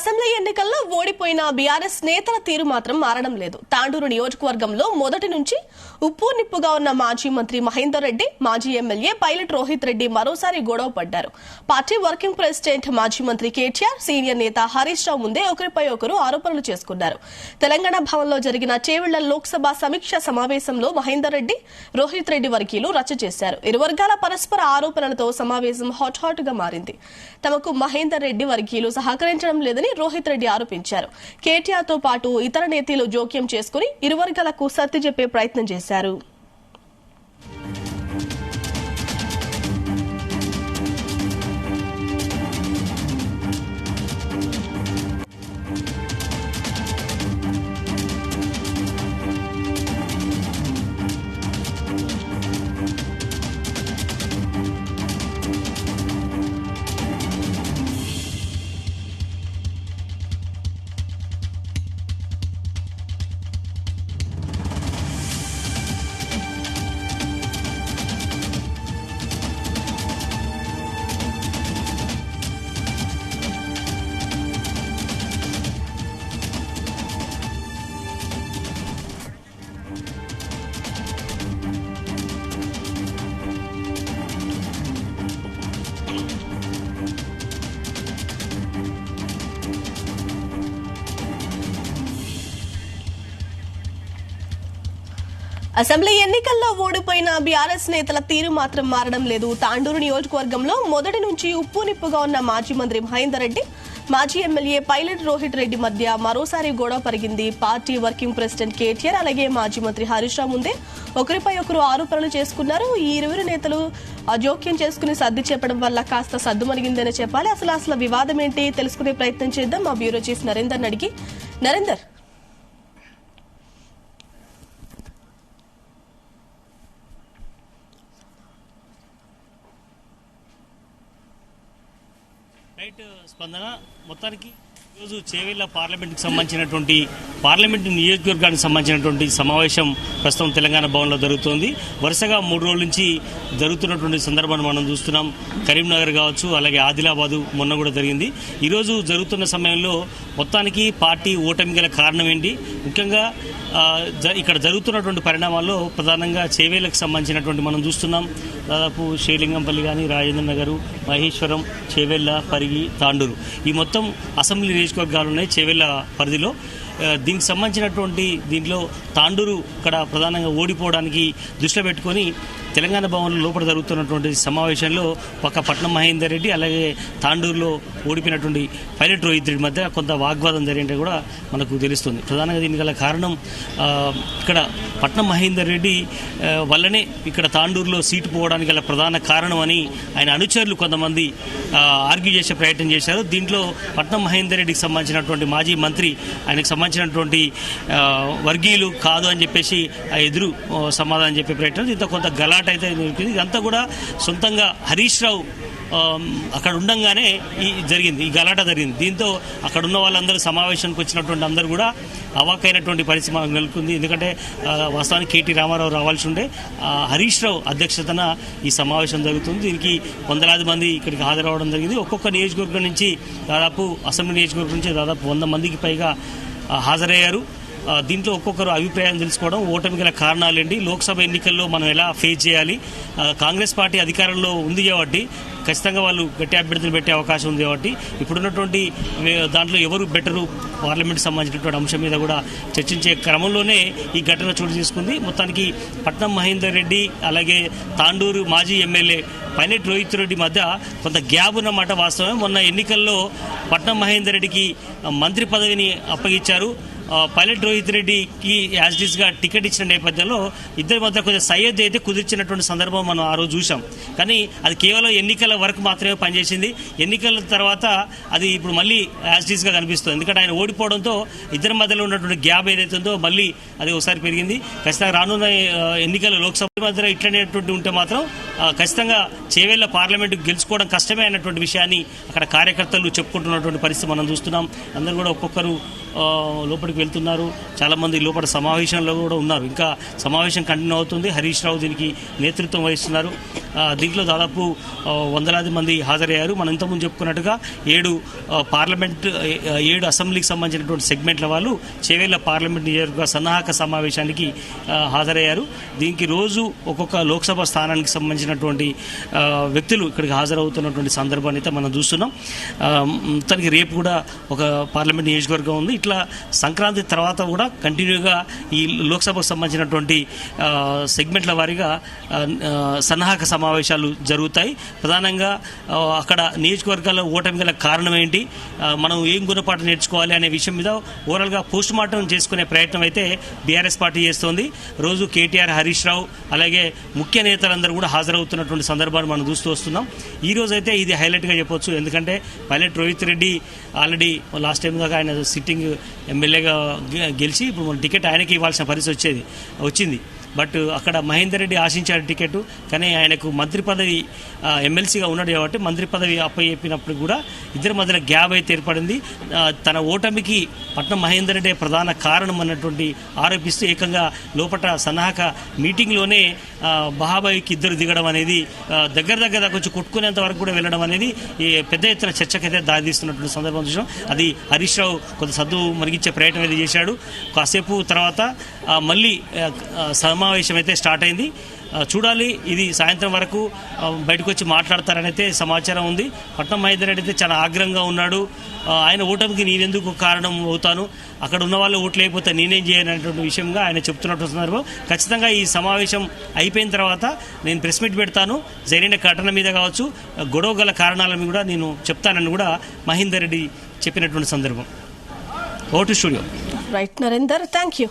Assembly ఎన్నికల్లో ఓడిపోయిన BRS నేతల తీరు మాత్రం మారడం లేదు. తాండూరు నియోజకవర్గంలో మొదటి నుంచి ఉప్పు నిప్పుగా ఉన్న మాజీ మంత్రి మహేందర్ రెడ్డి, మాజీ ఎమ్మెల్యే పైలట్ రోహిత్ రెడ్డి మరోసారి గొడవ పడ్డారు. పార్టీ వర్కింగ్ ప్రెసిడెంట్ మాజీ మంత్రి కేటీఆర్, సీనియర్ నేత హరీష్ రావు ముందే ఒకరిపై ఒకరు ఆరోపణలు చేసుకున్నారు. తెలంగాణ భవన్లో జరిగిన చేవెళ్ల లోక్సభ సమీక్ష సమావేశంలో మహేందర్ రెడ్డి, రోహిత్ రెడ్డి వర్గీయులు రచ్చ చేశారు. ఇరు వర్గాల పరస్పర ఆరోపణలతో సమావేశం హాట్ గా మారింది. తమకు మహేందర్ రెడ్డి వర్గీయులు సహకరించడం లేదని రోహిత్ రెడ్డి ఆరోపించారు. కేటీఆర్ తో పాటు ఇతర నేతలు జోక్యం చేసుకుని ఇరు వర్గాలకు సర్ది చెప్పే ప్రయత్నం చేశారు. అసెంబ్లీ ఎన్నికల్లో ఓడిపోయిన బీఆర్ఎస్ నేతల తీరు మాత్రం మారడం లేదు. తాండూరు నియోజకవర్గంలో మొదటి నుంచి ఉప్పు నిప్పుగా ఉన్న మాజీ మంత్రి మహేందర్ రెడ్డి, మాజీ ఎమ్మెల్యే పైలట్ రోహిత్ రెడ్డి మధ్య మరోసారి గొడవ పరిగింది. పార్టీ వర్కింగ్ ప్రెసిడెంట్ కేటీఆర్, అలాగే మాజీ మంత్రి హరీష్ రావు ముందే ఒకరిపై ఒకరు ఆరోపణలు చేసుకున్నారు. ఈ ఇరువురు నేతలు జోక్యం చేసుకుని సర్ది చెప్పడం వల్ల కాస్త సద్దుమణిగిందనే చెప్పాలి. అసలు వివాదం ఏంటి తెలుసుకునే ప్రయత్నం చేద్దాం. మా బ్యూరో చీఫ్ నరేందర్ అడిగి. నరేందర్, రైట్ స్పందన, మొత్తానికి ఈరోజు చేవెళ్ల పార్లమెంట్కి సంబంధించినటువంటి పార్లమెంటు నియోజకవర్గానికి సంబంధించినటువంటి సమావేశం ప్రస్తుతం తెలంగాణ భవన్లో జరుగుతోంది. వరుసగా 3 రోజుల నుంచి జరుగుతున్నటువంటి సందర్భాన్ని మనం చూస్తున్నాం. కరీంనగర్ కావచ్చు, అలాగే ఆదిలాబాదు మొన్న కూడా జరిగింది. ఈరోజు జరుగుతున్న సమయంలో మొత్తానికి పార్టీ ఓటమి గల కారణం ఏంటి, ముఖ్యంగా ఇక్కడ జరుగుతున్నటువంటి పరిణామాల్లో ప్రధానంగా చేవేళ్లకు సంబంధించినటువంటి మనం చూస్తున్నాం. దాదాపు శ్రీలింగంపల్లి కానీ, రాజేంద్ర నగరు, మహేశ్వరం, చేవెళ్ల, పరిగి, తాండూరు ఈ మొత్తం అసెంబ్లీ నియోజకవర్గాలు ఉన్నాయి చేవెళ్ల పరిధిలో. దీనికి సంబంధించినటువంటి దీంట్లో తాండూరు ఇక్కడ ప్రధానంగా ఓడిపోవడానికి దృష్టిలో పెట్టుకొని తెలంగాణ భవన్ లోపల జరుగుతున్నటువంటి సమావేశంలో ఒక పట్నం మహేందర్ రెడ్డి, అలాగే తాండూరులో ఓడిపోయినటువంటి పైలట్ రోహిత్ రెడ్డి మధ్య కొంత వాగ్వాదం జరిగినట్టు కూడా మనకు తెలుస్తుంది. ప్రధానంగా దీనికి గల కారణం ఇక్కడ పట్నం మహేందర్ రెడ్డి వల్లనే ఇక్కడ తాండూరులో సీటు పోవడానికి గల ప్రధాన కారణం అని ఆయన అనుచరులు కొంతమంది ఆర్గ్యూ చేసే ప్రయత్నం చేశారు. దీంట్లో పట్నం మహేందర్ రెడ్డికి సంబంధించినటువంటి మాజీ మంత్రి, ఆయనకు సంబంధించినటువంటి వర్గీయులు కాదు అని చెప్పేసి ఎదురు సమాధానం చెప్పే ప్రయత్నం, దీంతో కొంత గలాట అయితే దొరికింది. ఇదంతా కూడా సొంతంగా హరీష్ రావు అక్కడ ఉండంగానే ఈ గలాట జరిగింది. దీంతో అక్కడ ఉన్న వాళ్ళందరూ సమావేశానికి వచ్చినటువంటి అందరూ కూడా అవాకైనటువంటి పరిస్థితి మనకు నెలకొంది. ఎందుకంటే వాస్తవానికి కేటీ రామారావు రావాల్సి ఉండే, హరీష్ రావు అధ్యక్షతన ఈ సమావేశం జరుగుతుంది. దీనికి వందలాది మంది ఇక్కడికి హాజరవడం జరిగింది. ఒక్కొక్క నియోజకవర్గం నుంచి దాదాపు అసెంబ్లీ నియోజకవర్గం నుంచి దాదాపు 100 మందికి పైగా హాజరయ్యారు. దీంట్లో ఒక్కొక్కరు అభిప్రాయం తెలుసుకోవడం, ఓటమి గల కారణాలేంటి, లోక్సభ ఎన్నికల్లో మనం ఎలా ఫేస్ చేయాలి, కాంగ్రెస్ పార్టీ అధికారంలో ఉంది కాబట్టి ఖచ్చితంగా వాళ్ళు గట్టి అభ్యర్థులు పెట్టే అవకాశం ఉంది కాబట్టి ఇప్పుడున్నటువంటి దాంట్లో ఎవరు బెటరు పార్లమెంట్ సంబంధించినటువంటి అంశం మీద కూడా చర్చించే క్రమంలోనే ఈ ఘటన చోటు చేసుకుంది. మొత్తానికి పట్నం మహేందర్ రెడ్డి, అలాగే తాండూరు మాజీ ఎమ్మెల్యే పైలట్ రోహిత్ రెడ్డి మధ్య కొంత గ్యాప్ ఉన్నమాట వాస్తవమే. మొన్న ఎన్నికల్లో పట్నం మహేందర్ రెడ్డికి మంత్రి పదవిని అప్పగించారు. పైలట్ రోహిత్ రెడ్డికి యాజ్ ఇట్ గా టికెట్ ఇచ్చిన నేపథ్యంలో ఇద్దరి మధ్య కొంచెం సయ్యద్ అయితే కుదిర్చినటువంటి సందర్భం మనం ఆ రోజు చూసాం. కానీ అది కేవలం ఎన్నికల వరకు మాత్రమే పనిచేసింది. ఎన్నికల తర్వాత అది ఇప్పుడు మళ్ళీ యాజ్ ఇట్ గా కనిపిస్తుంది. ఎందుకంటే ఆయన ఓడిపోవడంతో ఇద్దరి మధ్యలో ఉన్నటువంటి గ్యాప్ ఏదైతే ఉందో మళ్ళీ అది ఒకసారి పెరిగింది. ఖచ్చితంగా రానున్న ఎన్నికల లోక్సభ మధ్యలో ఇట్లనేటువంటి ఉంటే మాత్రం ఖచ్చితంగా చేవేళ్ల పార్లమెంటు గెలుచుకోవడం కష్టమే అన్నటువంటి విషయాన్ని అక్కడ కార్యకర్తలు చెప్పుకుంటున్నటువంటి పరిస్థితి మనం చూస్తున్నాం. అందరూ కూడా ఒక్కొక్కరు లోపలికి వెళ్తున్నారు. చాలామంది లోపల సమావేశంలో కూడా ఉన్నారు. ఇంకా సమావేశం కంటిన్యూ అవుతుంది. హరీష్ రావు దీనికి నేతృత్వం వహిస్తున్నారు. దీంట్లో దాదాపు వందలాది మంది హాజరయ్యారు. మనం ఇంతకుముందు చెప్పుకున్నట్టుగా 7 అసెంబ్లీకి సంబంధించినటువంటి సెగ్మెంట్ల వాళ్ళు చేవేళ్ల పార్లమెంట్ నియోజకవర్గ సన్నాహక సమావేశానికి హాజరయ్యారు. దీనికి రోజు ఒక్కొక్క లోక్సభ స్థానానికి సంబంధించినటువంటి వ్యక్తులు ఇక్కడికి హాజరవుతున్నటువంటి సందర్భాన్ని అయితే మనం చూస్తున్నాం. మొత్తానికి రేపు కూడా ఒక పార్లమెంట్ నియోజకవర్గం ఉంది. ఇట్లా సంక్రాంతి తర్వాత కూడా కంటిన్యూగా ఈ లోక్సభకు సంబంధించినటువంటి సెగ్మెంట్ల వారీగా సన్నాహక సమావేశాలు జరుగుతాయి. ప్రధానంగా అక్కడ నియోజకవర్గాల్లో ఓటమి గల కారణం ఏంటి, మనం ఏం గుణపాఠం నేర్చుకోవాలి అనే విషయం మీద ఓవరాల్గా పోస్ట్ మార్టం చేసుకునే ప్రయత్నం అయితే బీఆర్ఎస్ పార్టీ చేస్తోంది. రోజు కేటీఆర్, హరీష్ రావు అలాగే ముఖ్య నేతలందరూ కూడా హాజరవుతున్నటువంటి సందర్భాన్ని మనం చూస్తూ వస్తున్నాం. ఈ రోజు అయితే ఇది హైలైట్గా చెప్పొచ్చు. ఎందుకంటే pilot Rohit Reddy already last time దాకా ఆయన సిట్టింగ్ ఎమ్మెల్యేగా గెలిచి ఇప్పుడు మన టికెట్ ఆయనకి ఇవ్వాల్సిన పరిస్థితి వచ్చింది. బట్ అక్కడ మహేందర్ రెడ్డి ఆశించాడు టికెట్, కానీ ఆయనకు మంత్రి పదవి ఎమ్మెల్సీగా ఉన్నాడు కాబట్టి మంత్రి పదవి అప్పచెప్పినప్పుడు కూడా ఇద్దరి మధ్యన గ్యాప్ అయితే ఏర్పడింది. తన ఓటమికి పట్నం మహేందర్ రెడ్డి ప్రధాన కారణం అన్నటువంటి ఆరోపిస్తూ ఏకంగా లోపల సన్నాహక మీటింగ్లోనే బహాబాయికి ఇద్దరు దిగడం అనేది దగ్గర కొంచెం కొట్టుకునేంత వరకు కూడా వెళ్ళడం అనేది పెద్ద ఎత్తున చర్చకైతే దారితీస్తున్నటువంటి సందర్భం చూసాం. అది హరీష్ రావు కొంత సద్దు మరిగించే ప్రయత్నం అయితే చేశాడు. కాసేపు తర్వాత మళ్ళీ సమావేశం అయితే స్టార్ట్ అయింది. చూడాలి, ఇది సాయంత్రం వరకు బయటకు వచ్చి మాట్లాడతారని అయితే సమాచారం ఉంది. పట్నం మహేందర్ రెడ్డి అయితే చాలా ఆగ్రహంగా ఉన్నాడు. ఆయన ఓటమికి నేనెందుకు కారణం అవుతాను, అక్కడ ఉన్న వాళ్ళు ఓట్లు అయిపోతే నేనేం చేయనటువంటి విషయంగా ఆయన చెప్తున్నట్టు సందర్భం. ఖచ్చితంగా ఈ సమావేశం అయిపోయిన తర్వాత నేను ప్రెస్ మీట్ పెడతాను, జరిగిన ఘటన మీద కావచ్చు, గొడవ గల కారణాల మీద కూడా నేను చెప్తానని కూడా మహేందర్ రెడ్డి చెప్పినటువంటి సందర్భం. Vote studio. Right Narender, thank you.